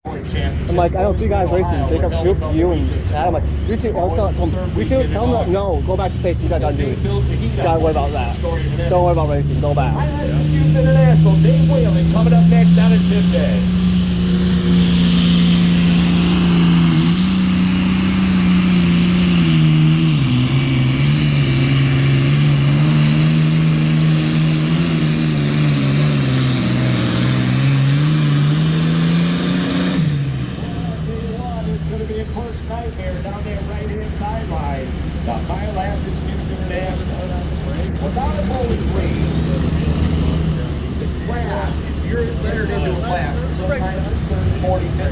I'm like, I don't see you guys racing. Jacob Scoop, you and Adam. I'm like, you two, tell them no, go back to safety. You guys gotta do it. You gotta worry about that. Don't worry about racing, go back. International, Dave Whalen coming up next down at Tip Day. Clerk's nightmare down that right-hand sideline. The high last excuse international. Without a bowling green, the class, if you're entered into a class, sometimes it's 30, 40, 50.